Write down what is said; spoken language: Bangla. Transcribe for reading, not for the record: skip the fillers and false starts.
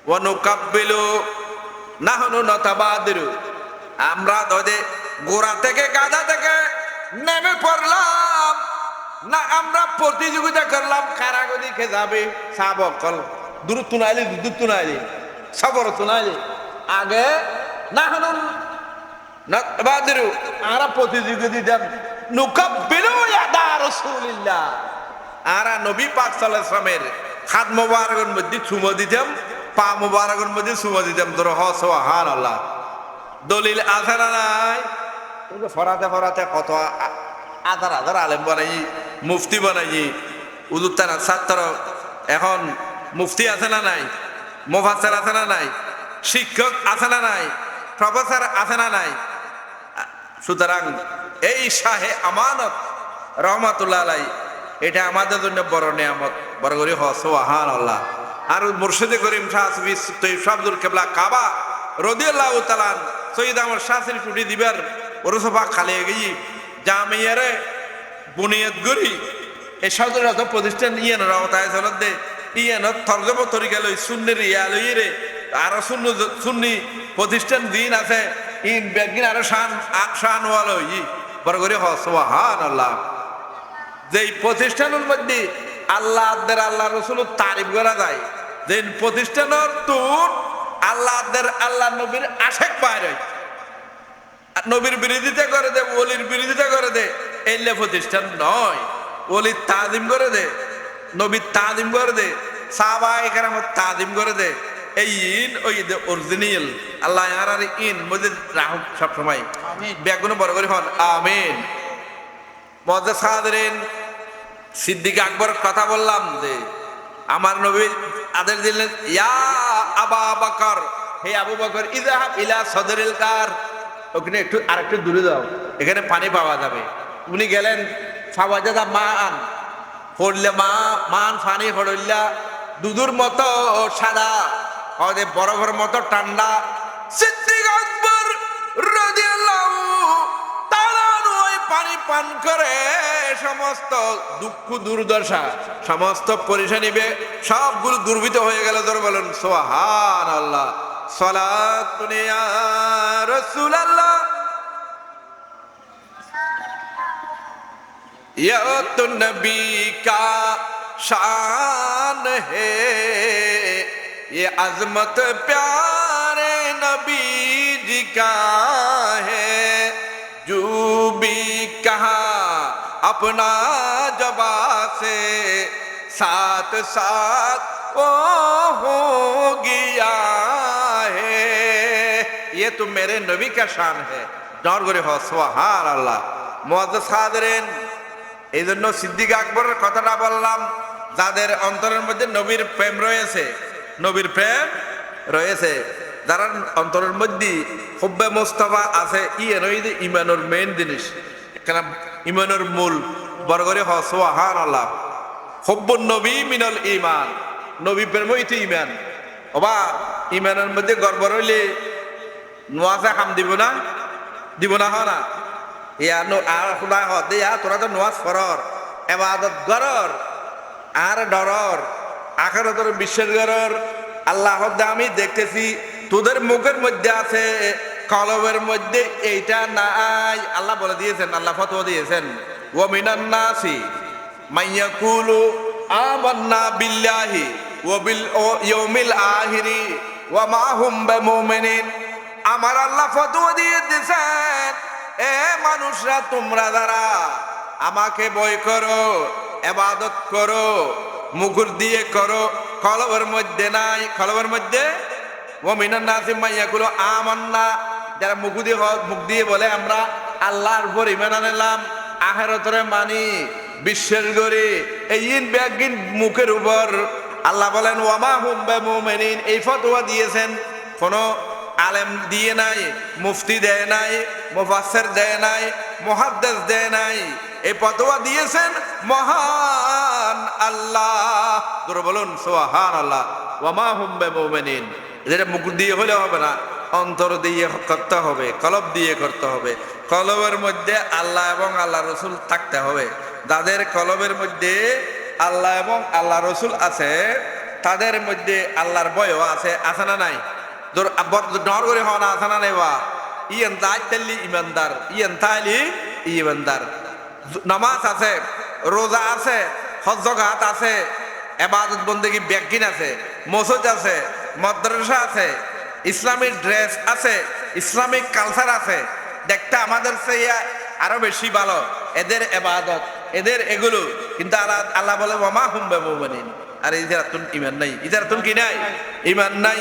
ওয়া নুকাব্বিলু নাহনু নাতাবাদিরু, আমরা গোড়া থেকে গাধা থেকে নেমে পড়লাম না, আমরা প্রতিযোগিতা করলাম কারা গদিকে যাবে। সাবকল দূর তুনাইলি দূর তুনাইলি সবর তুনাইলি আগে নাহনু নাতাবাদিরু, আমরা প্রতিযোগিতা দিতাম। নুকাব্বিলু ইয়াদা রাসূলিল্লাহ, আরা নবী পাক সাল্লাল্লাহু আলাইহি ওয়াসাল্লামের হাত মোবারকের মধ্যে চুমো দিতাম, পা মোবারকের মধ্যে চুমো দিতাম। ধরো হ সুবহানাল্লাহ। দলিল আছে না নাই? ফরাতে ফরাতে কত হাজার হাজার আলেম বানাই, মুফতি বানাই, উদুত্তানা ছাত্র। এখন মুফতি আছে না নাই? মুফাসসির আছে না নাই? শিক্ষক আছে না নাই? প্রফেসর আছে না নাই? সুতরাং এই শাহে আমানত রহমাতুল্লাহ আলাই, এটা আমাদের জন্য বড় নিয়ামত। বড় করে হ সুবহানাল্লাহ। আর মুর্শিদে করিম শাহ আব্দুল কেবলা কাবা রাদিয়াল্লাহু তাআলা সৈয়দ আমার শাসির টুটি দিবার ওরসফা খালে গিয়ে জামিয়ারে বুনিয়াদ গরি এই সদরত প্রতিষ্ঠান ইয়ান রাওতায় চলত দে ইয়ান তরজমা তরিকা লই সুন্নের ইয়া লই রে। আর সুন্নি প্রতিষ্ঠান দিন আছে ইন বেগিন আর শান ওয়ালো ই বড় করে হ সুবহানাল্লাহ। যেই প্রতিষ্ঠানের মধ্যে আল্লাহ রসুল তারিফ করা যায়, যে প্রতিষ্ঠানের তোর আল্লাহ নবীর আশেক বাইরে, নবীর বিরোধিতা করে দে, ওলির বিরোধিতা করে দে, এইলে প্রতিষ্ঠান নয়। ওলির তাজিম করে দে, নবীর তাজিম করে দে, সাহাবায়ে কেরামের তাজিম করে দে। এই ইন ওই অরিজিনাল আল্লাহ আর ইন মধ্যে রাহুল সবসময় ব্যাগুন বড় করে হন আমিন। মুআজ্জাজ হাজিরিন, সিদ্দিক আকবর কথা বললাম যে আমার নবী আদেশ দিলেন, ইয়া আবা বকর, হে আবু বকর, ইযহাব ইলা সদরিল কার, ওখানে একটু আরেকটু দূরে যাও, এখানে পানি পাওয়া যাবে। উনি গেলেন, ফাওয়াজাদা মান, পড়লে মান পানি পড়লা দুধুর মতো সাদা, ওদের বরফের মতো ঠান্ডা। সিদ্দিক আকবর রাদিয়াল্লাহু তাআলা ওই পানি পান করে সমস্ত দুঃখ দুর্দশা, সমস্ত পরেশানি সবগুলো দুর্বৃত হয়ে গেল। ধরে বলেন সুবহানাল্লাহ। সালাতুন ইয়া রাসূলুল্লাহ ইয়া তো নবী কা শান হে, ये अजमत प्यारे नबी जी का है, जो भी कहा अपना जबा से साथ साथ वो हो गया है, ये तो मेरे नबी का शान है। जोर করে হ সুবহানাল্লাহ। মুআজ্জাজ হাজিরিন, এই জন্য সিদ্দিক আকবরের কথাটা বললাম, যাদের অন্তরের মধ্যে নবীর প্রেম রয়েছে, নবীর প্রেম রয়েছে, যারা অন্তরের মধ্যে হুব্বে মুস্তাফা আছে, ইমানের মেইন জিনিস, এখানে ইমানের মূল। বড় করে হ সুবহানাল্লাহ। হুব্বুন নবী মিনাল ঈমান, নবী প্রেম হইতে ঈমান। ওবা ঈমানের মধ্যে গর্ব রইলে নোয়াজে কাম দিব না, দিব না হয় না? ইয়া নো আর খুদা হ দে, তোরা তো নোয়াজ ফরর, ইবাদত গরর আর ডরর, আখিরাতের বিশ্বাস গরর। আল্লাহ আমি দেখতেছি তোদের মুখের মধ্যে আছে, কলবের মধ্যে এইটা নাই। আল্লাহ বলে দিয়েছেন, আল্লাহ ফতোয়া দিয়েছেন, ওয়া মিনান নাসি মাইয়াকুলু আমান্না বিল্লাহি ওয়া বিল ইয়াউমিল আখিরি ওয়া মা হুম বিমুমিনিন। আমার আল্লাহ ফতোয়া দিয়ে দিয়েছেন, এ মানুষরা, তোমরা যারা আমাকে ভয় করো, ইবাদত করো, মুখর দিয়ে করো, কলবের মধ্যে নাই। কলবের মধ্যে ওয়া মিনান নাসি মাইয়াকুলু আমান্না, যারা মুখ দিয়ে বলে আমরা আল্লাহর উপর ঈমান আনলাম, আখিরাতরে মানি, বিশ্বাস করি, এই ইন ব্যাগিন মুখের উপর। আল্লাহ বলেন ওয়া মা হুম বিমুমিনিন। এই ফতোয়া দিয়েছেন কোন আলেম দিয়ে নাই, মুফতি দেয় নাই, মুফাসসির দেয় নাই, মুহাদ্দিস দেয় নাই। এই ফতোয়া দিয়েছেন মহান আল্লাহ। জোরে বলুন সুবহানাল্লাহ। ওয়া মা হুম বিমুমিনিন। যেটা মুখ দিয়ে হলে হবে না, অন্তর দিয়ে করতে হবে, কলব দিয়ে করতে হবে। কলবের মধ্যে আল্লাহ এবং আল্লাহ রসুল থাকতে হবে। যাদের কলবের মধ্যে আল্লাহ এবং আল্লাহ রসুল আছে, তাদের মধ্যে আল্লাহর ভয়ও আছে, আছে না নাই? ডর করে হওয়া না, আছে না নাই? বা ইয়েন তাইলি ইমানদার, ইয়েন তাইলি ইমানদার। নামাজ আছে, রোজা আছে, হজ জাকাত আছে, ইবাদত বন্দেগী ব্যাগিন আছে, মসজিদ আছে, মাদ্রাসা আছে, ইসলামিক ড্রেস আছে, ইসলামিক কালচার আছে। দেখতে আমাদের চেয়ে আরো বেশি ভালো এদের ইবাদত, এদের এগুলো। কিন্তু আল্লাহ বলে ওয়ামা হুম বিমুমিনিন। আর ইজারাতুন ইমান নাই, ইজারাতুন কি নাই? ইমান নাই।